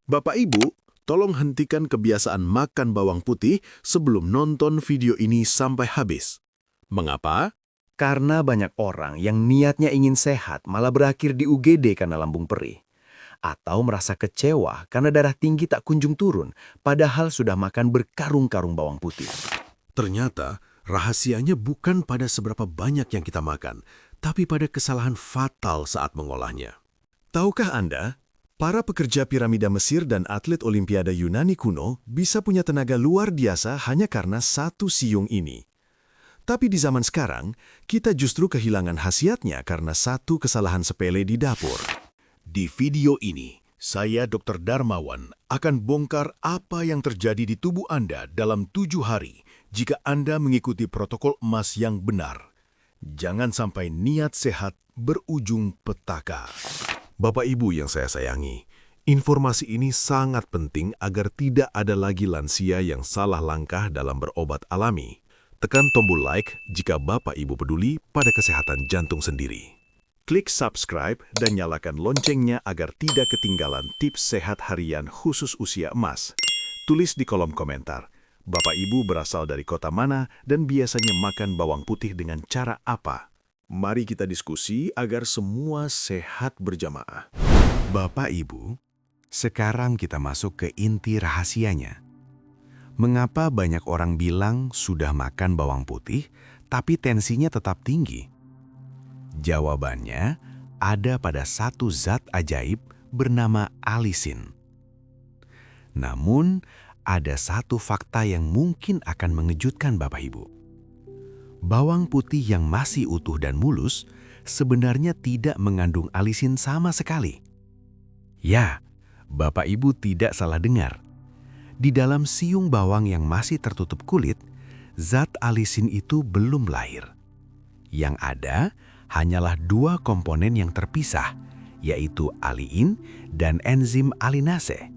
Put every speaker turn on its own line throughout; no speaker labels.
Bapak Ibu, tolong hentikan kebiasaan makan bawang putih sebelum nonton video ini sampai habis. Mengapa?
Karena banyak orang yang niatnya ingin sehat malah berakhir di UGD karena lambung perih. Atau merasa kecewa karena darah tinggi tak kunjung turun, padahal sudah makan berkarung-karung bawang putih.
Ternyata, rahasianya bukan pada seberapa banyak yang kita makan, tapi pada kesalahan fatal saat mengolahnya. Tahukah Anda, para pekerja piramida Mesir dan atlet Olimpiade Yunani kuno bisa punya tenaga luar biasa hanya karena satu siung ini. Tapi di zaman sekarang, kita justru kehilangan khasiatnya karena satu kesalahan sepele di dapur. Di video ini, saya Dr. Darmawan akan bongkar apa yang terjadi di tubuh Anda dalam 7 hari jika Anda mengikuti protokol emas yang benar. Jangan sampai niat sehat berujung petaka. Bapak Ibu yang saya sayangi, informasi ini sangat penting agar tidak ada lagi lansia yang salah langkah dalam berobat alami. Tekan tombol like jika Bapak Ibu peduli pada kesehatan jantung sendiri. Klik subscribe dan nyalakan loncengnya agar tidak ketinggalan tips sehat harian khusus usia emas. Tulis di kolom komentar, Bapak Ibu berasal dari kota mana dan biasanya makan bawang putih dengan cara apa? Mari kita diskusi agar semua sehat berjamaah.
Bapak Ibu, sekarang kita masuk ke inti rahasianya. Mengapa banyak orang bilang sudah makan bawang putih, tapi tensinya tetap tinggi? Jawabannya ada pada satu zat ajaib bernama alisin. Namun, ada satu fakta yang mungkin akan mengejutkan Bapak Ibu. Bawang putih yang masih utuh dan mulus sebenarnya tidak mengandung alisin sama sekali. Ya, Bapak Ibu tidak salah dengar. Di dalam siung bawang yang masih tertutup kulit, zat alisin itu belum lahir. Yang ada hanyalah dua komponen yang terpisah, yaitu aliin dan enzim alinase.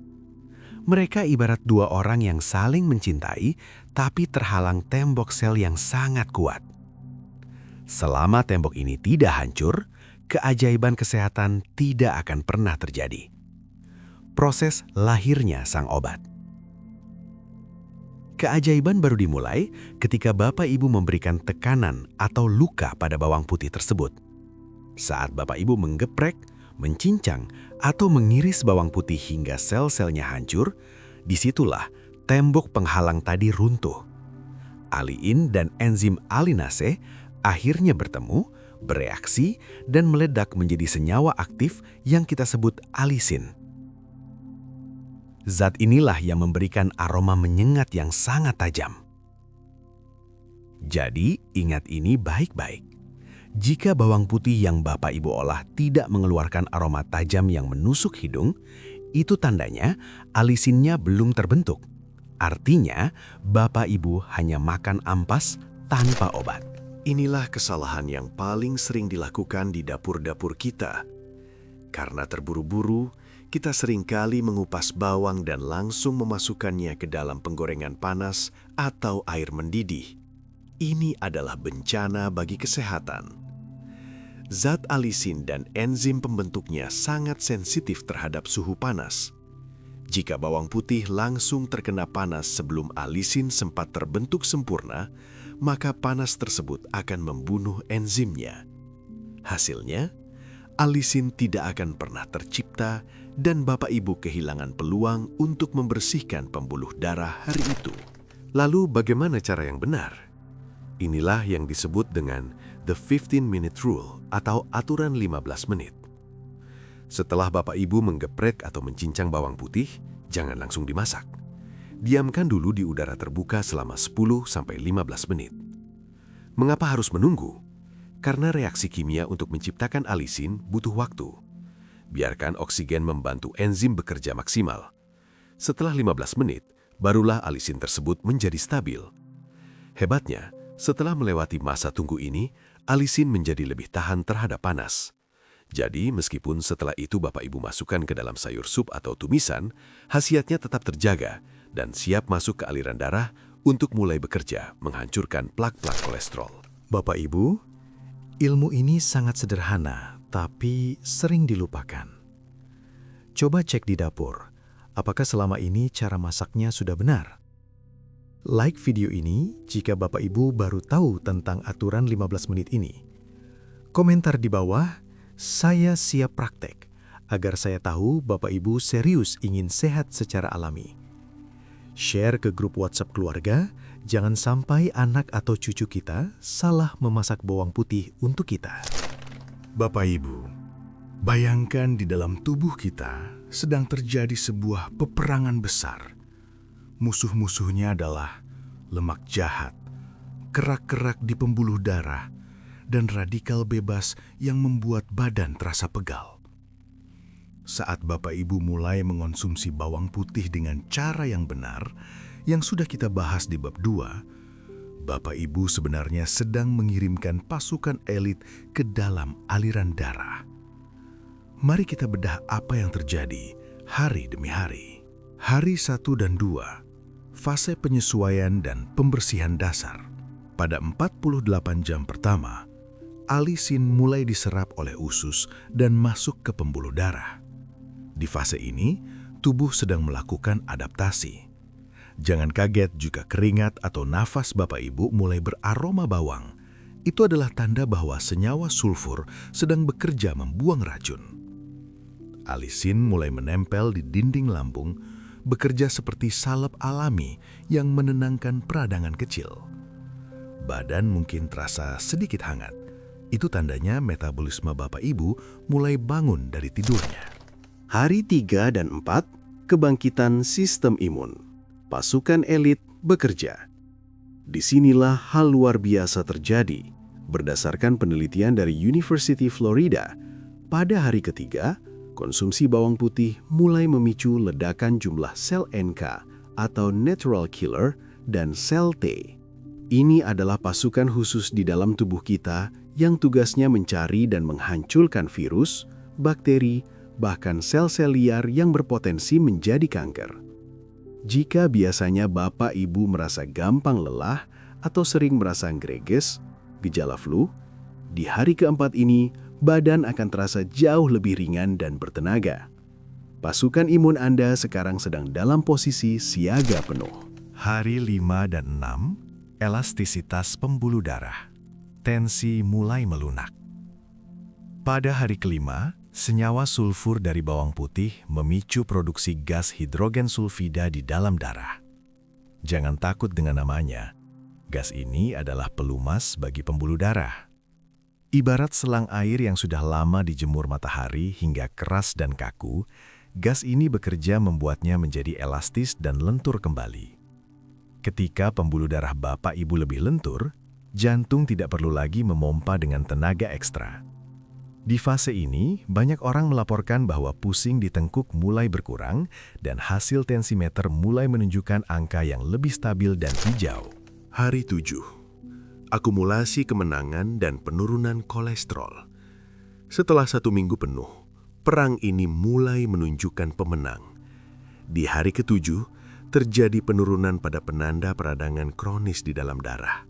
Mereka ibarat dua orang yang saling mencintai, tapi terhalang tembok sel yang sangat kuat. Selama tembok ini tidak hancur, keajaiban kesehatan tidak akan pernah terjadi. Proses lahirnya sang obat. Keajaiban baru dimulai ketika Bapak Ibu memberikan tekanan atau luka pada bawang putih tersebut. Saat Bapak Ibu menggeprek, mencincang, atau mengiris bawang putih hingga sel-selnya hancur, disitulah tembok penghalang tadi runtuh. Aliin dan enzim alinase akhirnya bertemu, bereaksi, dan meledak menjadi senyawa aktif yang kita sebut alisin. Zat inilah yang memberikan aroma menyengat yang sangat tajam. Jadi, ingat ini baik-baik. Jika bawang putih yang Bapak Ibu olah tidak mengeluarkan aroma tajam yang menusuk hidung, itu tandanya alisinnya belum terbentuk. Artinya, Bapak Ibu hanya makan ampas tanpa obat.
Inilah kesalahan yang paling sering dilakukan di dapur-dapur kita. Karena terburu-buru, kita seringkali mengupas bawang dan langsung memasukkannya ke dalam penggorengan panas atau air mendidih. Ini adalah bencana bagi kesehatan. Zat alisin dan enzim pembentuknya sangat sensitif terhadap suhu panas. Jika bawang putih langsung terkena panas sebelum alisin sempat terbentuk sempurna, maka panas tersebut akan membunuh enzimnya. Hasilnya, alisin tidak akan pernah tercipta dan Bapak Ibu kehilangan peluang untuk membersihkan pembuluh darah hari itu. Lalu bagaimana cara yang benar? Inilah yang disebut dengan the 15-minute rule atau aturan 15 menit. Setelah Bapak Ibu menggeprek atau mencincang bawang putih, jangan langsung dimasak. Diamkan dulu di udara terbuka selama 10-15 menit. Mengapa harus menunggu? Karena reaksi kimia untuk menciptakan alisin butuh waktu. Biarkan oksigen membantu enzim bekerja maksimal. Setelah 15 menit, barulah alisin tersebut menjadi stabil. Hebatnya, setelah melewati masa tunggu ini, alisin menjadi lebih tahan terhadap panas. Jadi, meskipun setelah itu Bapak Ibu masukkan ke dalam sayur sup atau tumisan, khasiatnya tetap terjaga dan siap masuk ke aliran darah untuk mulai bekerja menghancurkan plak-plak kolesterol.
Bapak Ibu, ilmu ini sangat sederhana, tapi sering dilupakan. Coba cek di dapur,
apakah selama ini cara masaknya sudah benar? Like video ini jika Bapak Ibu baru tahu tentang aturan 15 menit ini. Komentar di bawah, saya siap praktek, agar saya tahu Bapak Ibu serius ingin sehat secara alami. Share ke grup WhatsApp keluarga, jangan sampai anak atau cucu kita salah memasak bawang putih untuk kita.
Bapak Ibu, bayangkan di dalam tubuh kita sedang terjadi sebuah peperangan besar. Musuh-musuhnya adalah lemak jahat, kerak-kerak di pembuluh darah, dan radikal bebas yang membuat badan terasa pegal. Saat Bapak Ibu mulai mengonsumsi bawang putih dengan cara yang benar, yang sudah kita bahas di bab 2, Bapak Ibu sebenarnya sedang mengirimkan pasukan elit ke dalam aliran darah. Mari kita bedah apa yang terjadi hari demi hari. Hari 1 dan 2, fase penyesuaian dan pembersihan dasar. Pada 48 jam pertama, alisin mulai diserap oleh usus dan masuk ke pembuluh darah. Di fase ini, tubuh sedang melakukan adaptasi. Jangan kaget jika keringat atau nafas Bapak Ibu mulai beraroma bawang. Itu adalah tanda bahwa senyawa sulfur sedang bekerja membuang racun. Alisin mulai menempel di dinding lambung, bekerja seperti salep alami yang menenangkan peradangan kecil. Badan mungkin terasa sedikit hangat. Itu tandanya metabolisme Bapak Ibu mulai bangun dari tidurnya.
Hari 3 dan 4, kebangkitan sistem imun. Pasukan elit bekerja. Disinilah hal luar biasa terjadi. Berdasarkan penelitian dari University Florida, pada hari ketiga, konsumsi bawang putih mulai memicu ledakan jumlah sel NK atau natural killer dan sel T. Ini adalah pasukan khusus di dalam tubuh kita yang tugasnya mencari dan menghancurkan virus, bakteri, bahkan sel-sel liar yang berpotensi menjadi kanker. Jika biasanya Bapak Ibu merasa gampang lelah atau sering merasa greges, gejala flu, di hari keempat ini badan akan terasa jauh lebih ringan dan bertenaga. Pasukan imun Anda sekarang sedang dalam posisi siaga penuh.
Hari 5 dan 6, elastisitas pembuluh darah. Tensi mulai melunak. Pada hari kelima, senyawa sulfur dari bawang putih memicu produksi gas hidrogen sulfida di dalam darah. Jangan takut dengan namanya. Gas ini adalah pelumas bagi pembuluh darah. Ibarat selang air yang sudah lama dijemur matahari hingga keras dan kaku, gas ini bekerja membuatnya menjadi elastis dan lentur kembali. Ketika pembuluh darah Bapak Ibu lebih lentur, jantung tidak perlu lagi memompa dengan tenaga ekstra. Di fase ini, banyak orang melaporkan bahwa pusing di tengkuk mulai berkurang dan hasil tensimeter mulai menunjukkan angka yang lebih stabil dan hijau.
Hari 7. Akumulasi kemenangan dan penurunan kolesterol. Setelah 1 minggu penuh, perang ini mulai menunjukkan pemenang. Di hari ke-7, terjadi penurunan pada penanda peradangan kronis di dalam darah.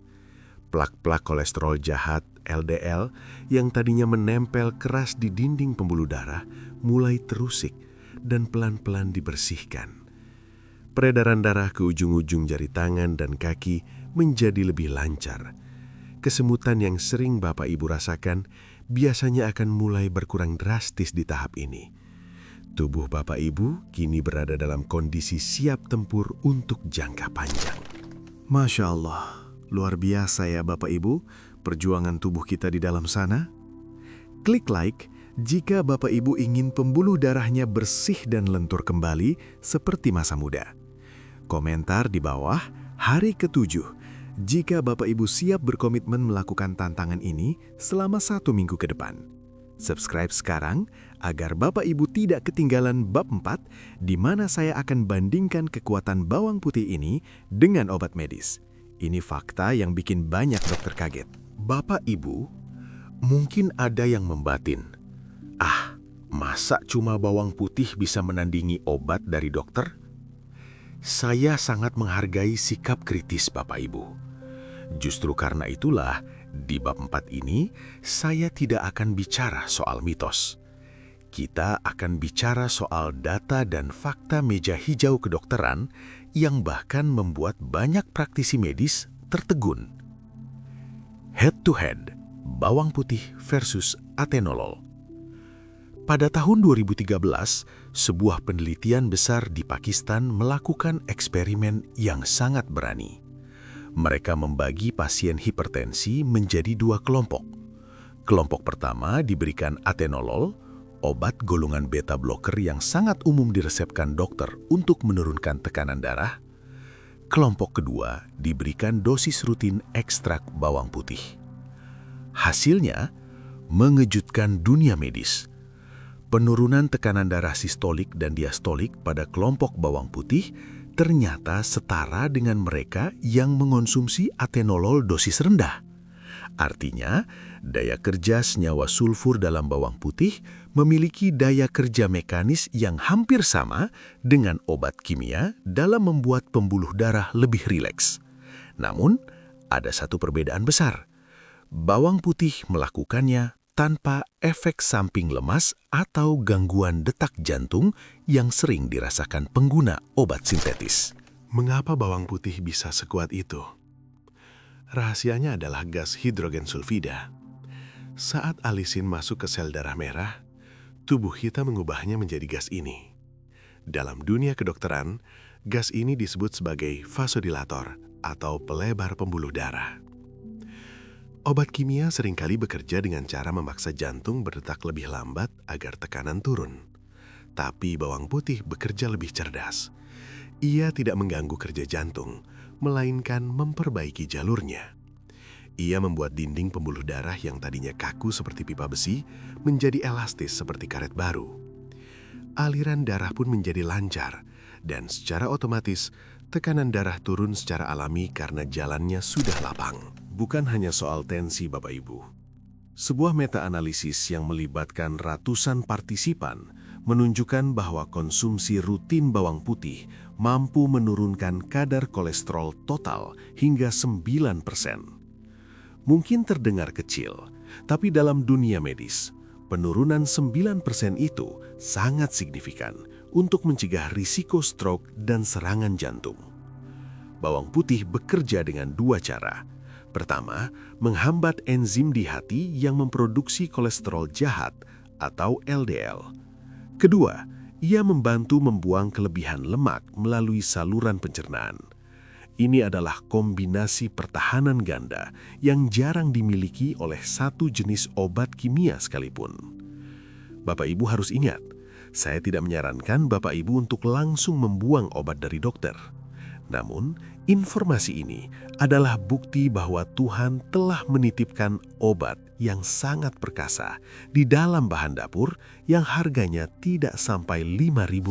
Plak-plak kolesterol jahat LDL yang tadinya menempel keras di dinding pembuluh darah mulai terusik dan pelan-pelan dibersihkan. Peredaran darah ke ujung-ujung jari tangan dan kaki menjadi lebih lancar. Kesemutan yang sering Bapak Ibu rasakan biasanya akan mulai berkurang drastis di tahap ini. Tubuh Bapak Ibu kini berada dalam kondisi siap tempur untuk jangka panjang. Masya Allah, luar biasa ya Bapak Ibu, perjuangan tubuh kita di dalam sana. Klik like jika Bapak Ibu ingin pembuluh darahnya bersih dan lentur kembali seperti masa muda. Komentar di bawah hari ke-7 jika Bapak Ibu siap berkomitmen melakukan tantangan ini selama 1 minggu ke depan. Subscribe sekarang agar Bapak Ibu tidak ketinggalan bab 4 di mana saya akan bandingkan kekuatan bawang putih ini dengan obat medis. Ini fakta yang bikin banyak dokter kaget. Bapak Ibu, mungkin ada yang membatin. Ah, masa cuma bawang putih bisa menandingi obat dari dokter? Saya sangat menghargai sikap kritis Bapak Ibu. Justru karena itulah, di bab 4 ini, saya tidak akan bicara soal mitos.
Kita akan bicara soal data dan fakta meja hijau kedokteran yang bahkan membuat banyak praktisi medis tertegun. Head to head, bawang putih versus atenolol. Pada tahun 2013, sebuah penelitian besar di Pakistan melakukan eksperimen yang sangat berani. Mereka membagi pasien hipertensi menjadi dua kelompok. Kelompok pertama diberikan atenolol, obat golongan beta blocker yang sangat umum diresepkan dokter untuk menurunkan tekanan darah. Kelompok kedua diberikan dosis rutin ekstrak bawang putih. Hasilnya mengejutkan dunia medis. Penurunan tekanan darah sistolik dan diastolik pada kelompok bawang putih ternyata setara dengan mereka yang mengonsumsi atenolol dosis rendah. Artinya, daya kerja senyawa sulfur dalam bawang putih memiliki daya kerja mekanis yang hampir sama dengan obat kimia dalam membuat pembuluh darah lebih rileks. Namun, ada satu perbedaan besar. Bawang putih melakukannya tanpa efek samping lemas atau gangguan detak jantung yang sering dirasakan pengguna obat sintetis.
Mengapa bawang putih bisa sekuat itu? Rahasianya adalah gas hidrogen sulfida. Saat alisin masuk ke sel darah merah, tubuh kita mengubahnya menjadi gas ini. Dalam dunia kedokteran, gas ini disebut sebagai vasodilator atau pelebar pembuluh darah. Obat kimia seringkali bekerja dengan cara memaksa jantung berdetak lebih lambat agar tekanan turun. Tapi bawang putih bekerja lebih cerdas. Ia tidak mengganggu kerja jantung, melainkan memperbaiki jalurnya. Ia membuat dinding pembuluh darah yang tadinya kaku seperti pipa besi menjadi elastis seperti karet baru. Aliran darah pun menjadi lancar, dan secara otomatis tekanan darah turun secara alami karena jalannya sudah lapang. Bukan hanya soal tensi, Bapak Ibu. Sebuah meta-analisis yang melibatkan ratusan partisipan menunjukkan bahwa konsumsi rutin bawang putih mampu menurunkan kadar kolesterol total hingga 9%. Mungkin terdengar kecil, tapi dalam dunia medis, penurunan 9% itu sangat signifikan untuk mencegah risiko stroke dan serangan jantung. Bawang putih bekerja dengan dua cara. Pertama, menghambat enzim di hati yang memproduksi kolesterol jahat atau LDL. Kedua, ia membantu membuang kelebihan lemak melalui saluran pencernaan. Ini adalah kombinasi pertahanan ganda yang jarang dimiliki oleh satu jenis obat kimia sekalipun. Bapak Ibu harus ingat, saya tidak menyarankan Bapak Ibu untuk langsung membuang obat dari dokter. Namun, informasi ini adalah bukti bahwa Tuhan telah menitipkan obat yang sangat perkasa di dalam bahan dapur yang harganya tidak sampai Rp5.000.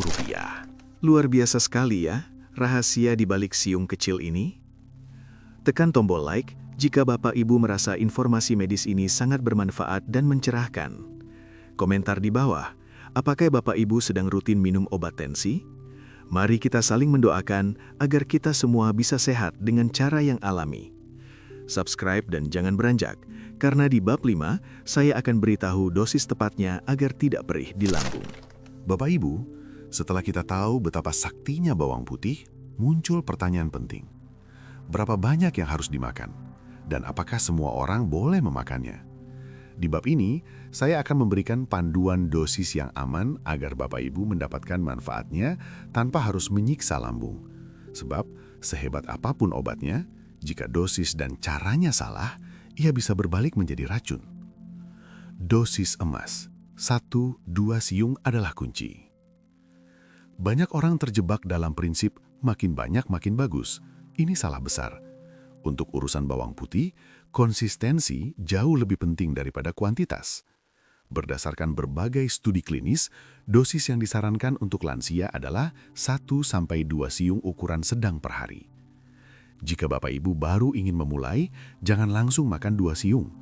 Luar biasa sekali ya, rahasia di balik siung kecil ini. Tekan tombol like jika Bapak Ibu merasa informasi medis ini sangat bermanfaat dan mencerahkan. Komentar di bawah, apakah Bapak Ibu sedang rutin minum obat tensi? Mari kita saling mendoakan agar kita semua bisa sehat dengan cara yang alami. Subscribe dan jangan beranjak, karena di bab 5 saya akan beritahu dosis tepatnya agar tidak perih di lambung.
Bapak Ibu, setelah kita tahu betapa saktinya bawang putih, muncul pertanyaan penting. Berapa banyak yang harus dimakan? Dan apakah semua orang boleh memakannya? Di bab ini, saya akan memberikan panduan dosis yang aman agar Bapak Ibu mendapatkan manfaatnya tanpa harus menyiksa lambung. Sebab, sehebat apapun obatnya, jika dosis dan caranya salah, ia bisa berbalik menjadi racun. Dosis emas, 1-2 siung adalah kunci. Banyak orang terjebak dalam prinsip makin banyak makin bagus. Ini salah besar. Untuk urusan bawang putih, konsistensi jauh lebih penting daripada kuantitas. Berdasarkan berbagai studi klinis, dosis yang disarankan untuk lansia adalah 1-2 siung ukuran sedang per hari. Jika Bapak Ibu baru ingin memulai, jangan langsung makan 2 siung.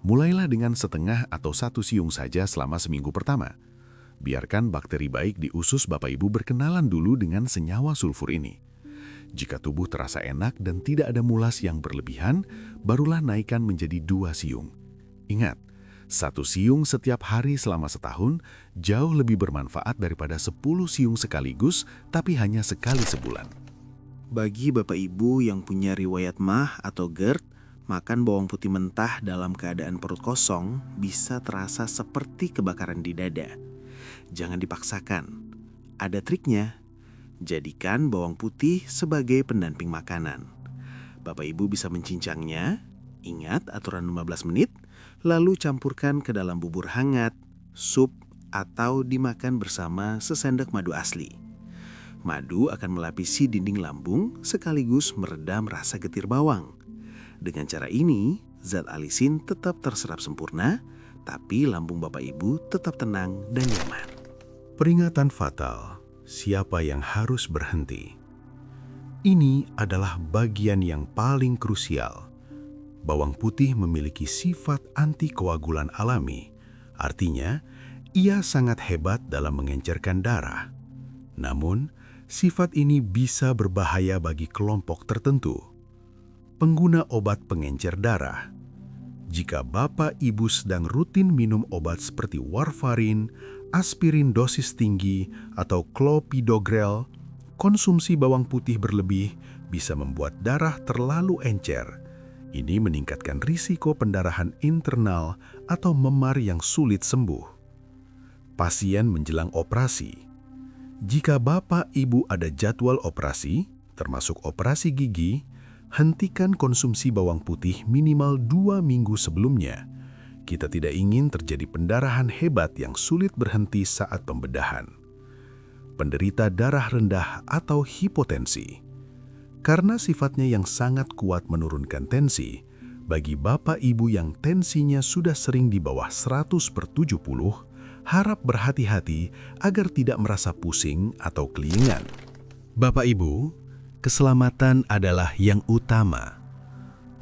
Mulailah dengan setengah atau 1 siung saja selama seminggu pertama. Biarkan bakteri baik di usus Bapak Ibu berkenalan dulu dengan senyawa sulfur ini. Jika tubuh terasa enak dan tidak ada mulas yang berlebihan, barulah naikkan menjadi 2 siung. Ingat, 1 siung setiap hari selama setahun jauh lebih bermanfaat daripada 10 siung sekaligus tapi hanya sekali sebulan.
Bagi Bapak Ibu yang punya riwayat MAH atau GERD, makan bawang putih mentah dalam keadaan perut kosong bisa terasa seperti kebakaran di dada. Jangan dipaksakan. Ada triknya. Jadikan bawang putih sebagai pendamping makanan. Bapak Ibu bisa mencincangnya, ingat aturan 15 menit, lalu campurkan ke dalam bubur hangat, sup, atau dimakan bersama sesendok madu asli. Madu akan melapisi dinding lambung sekaligus meredam rasa getir bawang. Dengan cara ini, zat alisin tetap terserap sempurna, tapi lambung Bapak Ibu tetap tenang dan nyaman.
Peringatan fatal, siapa yang harus berhenti? Ini adalah bagian yang paling krusial. Bawang putih memiliki sifat antikoagulan alami, artinya ia sangat hebat dalam mengencerkan darah. Namun, sifat ini bisa berbahaya bagi kelompok tertentu. Pengguna obat pengencer darah. Jika Bapak Ibu sedang rutin minum obat seperti warfarin, aspirin dosis tinggi, atau clopidogrel, konsumsi bawang putih berlebih bisa membuat darah terlalu encer. Ini meningkatkan risiko pendarahan internal atau memar yang sulit sembuh. Pasien menjelang operasi. Jika Bapak Ibu ada jadwal operasi, termasuk operasi gigi, hentikan konsumsi bawang putih minimal 2 minggu sebelumnya. Kita tidak ingin terjadi pendarahan hebat yang sulit berhenti saat pembedahan. Penderita darah rendah atau hipotensi. Karena sifatnya yang sangat kuat menurunkan tensi, bagi Bapak Ibu yang tensinya sudah sering di bawah 100/70, harap berhati-hati agar tidak merasa pusing atau kelingan. Bapak Ibu, keselamatan adalah yang utama.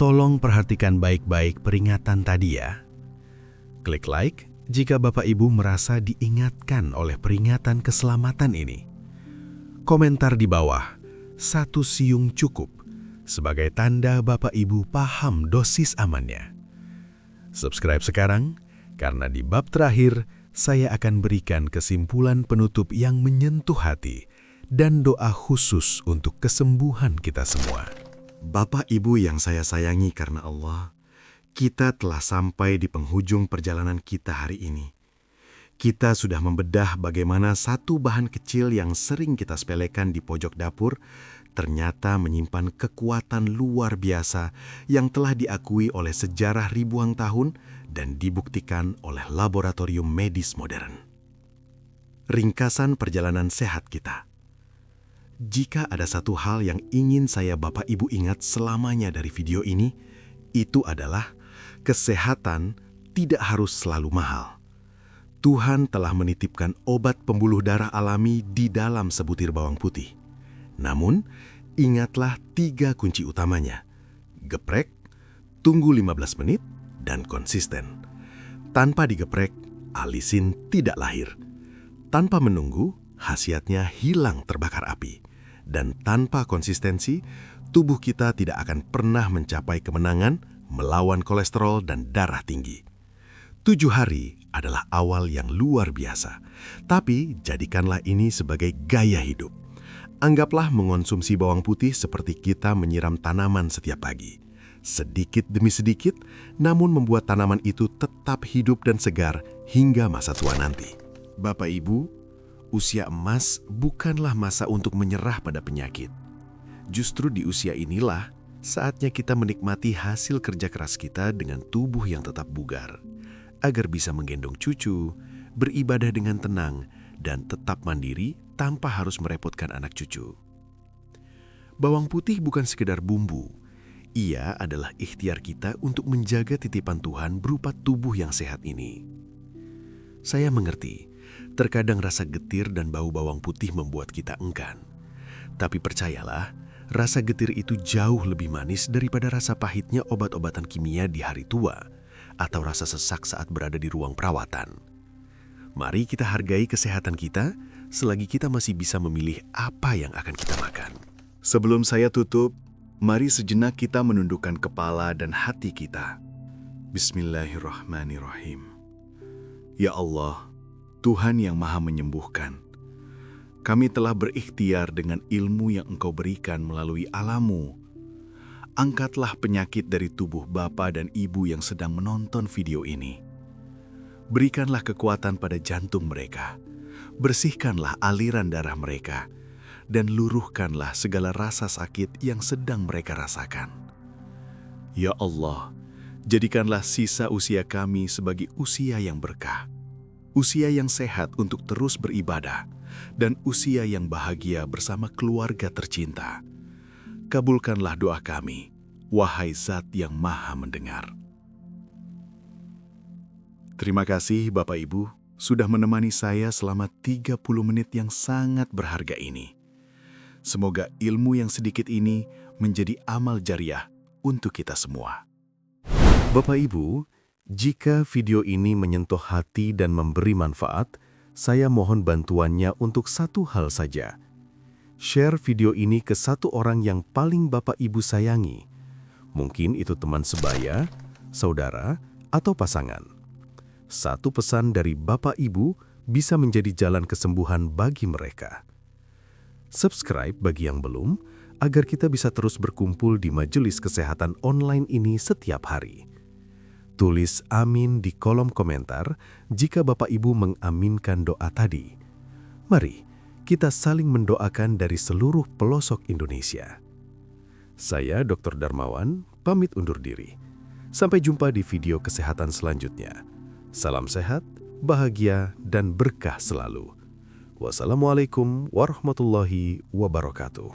Tolong perhatikan baik-baik peringatan tadi ya. Klik like jika Bapak Ibu merasa diingatkan oleh peringatan keselamatan ini. Komentar di bawah, 1 siung cukup, sebagai tanda Bapak Ibu paham dosis amannya. Subscribe sekarang, karena di bab terakhir, saya akan berikan kesimpulan penutup yang menyentuh hati dan doa khusus untuk kesembuhan kita semua.
Bapak Ibu yang saya sayangi karena Allah, kita telah sampai di penghujung perjalanan kita hari ini. Kita sudah membedah bagaimana satu bahan kecil yang sering kita sepelekan di pojok dapur ternyata menyimpan kekuatan luar biasa yang telah diakui oleh sejarah ribuan tahun dan dibuktikan oleh laboratorium medis modern. Ringkasan perjalanan sehat kita. Jika ada satu hal yang ingin saya Bapak Ibu ingat selamanya dari video ini, itu adalah kesehatan tidak harus selalu mahal. Tuhan telah menitipkan obat pembuluh darah alami di dalam sebutir bawang putih. Namun, ingatlah 3 kunci utamanya. Geprek, tunggu 15 menit, dan konsisten. Tanpa digeprek, alisin tidak lahir. Tanpa menunggu, khasiatnya hilang terbakar api. Dan tanpa konsistensi, tubuh kita tidak akan pernah mencapai kemenangan melawan kolesterol dan darah tinggi. 7 hari adalah awal yang luar biasa, tapi jadikanlah ini sebagai gaya hidup. Anggaplah mengonsumsi bawang putih seperti kita menyiram tanaman setiap pagi. Sedikit demi sedikit, namun membuat tanaman itu tetap hidup dan segar hingga masa tua nanti. Bapak Ibu, usia emas bukanlah masa untuk menyerah pada penyakit. Justru di usia inilah saatnya kita menikmati hasil kerja keras kita dengan tubuh yang tetap bugar, agar bisa menggendong cucu, beribadah dengan tenang, dan tetap mandiri tanpa harus merepotkan anak cucu. Bawang putih bukan sekedar bumbu. Ia adalah ikhtiar kita untuk menjaga titipan Tuhan berupa tubuh yang sehat ini. Saya mengerti, terkadang rasa getir dan bau bawang putih membuat kita enggan. Tapi percayalah, rasa getir itu jauh lebih manis daripada rasa pahitnya obat-obatan kimia di hari tua atau rasa sesak saat berada di ruang perawatan. Mari kita hargai kesehatan kita selagi kita masih bisa memilih apa yang akan kita makan. Sebelum saya tutup, mari sejenak kita menundukkan kepala dan hati kita. Bismillahirrahmanirrahim. Ya Allah, Tuhan yang Maha Menyembuhkan, kami telah berikhtiar dengan ilmu yang Engkau berikan melalui alam-Mu. Angkatlah penyakit dari tubuh Bapa dan Ibu yang sedang menonton video ini. Berikanlah kekuatan pada jantung mereka, bersihkanlah aliran darah mereka, dan luruhkanlah segala rasa sakit yang sedang mereka rasakan. Ya Allah, jadikanlah sisa usia kami sebagai usia yang berkah, usia yang sehat untuk terus beribadah, dan usia yang bahagia bersama keluarga tercinta. Kabulkanlah doa kami, wahai Zat yang Maha Mendengar. Terima kasih Bapak Ibu sudah menemani saya selama 30 menit yang sangat berharga ini. Semoga ilmu yang sedikit ini menjadi amal jariah untuk kita semua. Bapak Ibu, jika video ini menyentuh hati dan memberi manfaat, saya mohon bantuannya untuk satu hal saja. Share video ini ke satu orang yang paling Bapak Ibu sayangi. Mungkin itu teman sebaya, saudara, atau pasangan. Satu pesan dari Bapak Ibu bisa menjadi jalan kesembuhan bagi mereka. Subscribe bagi yang belum, agar kita bisa terus berkumpul di majelis kesehatan online ini setiap hari. Tulis amin di kolom komentar jika Bapak Ibu mengaminkan doa tadi. Mari kita saling mendoakan dari seluruh pelosok Indonesia. Saya Dr. Darmawan, pamit undur diri. Sampai jumpa di video kesehatan selanjutnya. Salam sehat, bahagia, dan berkah selalu. Wassalamualaikum warahmatullahi wabarakatuh.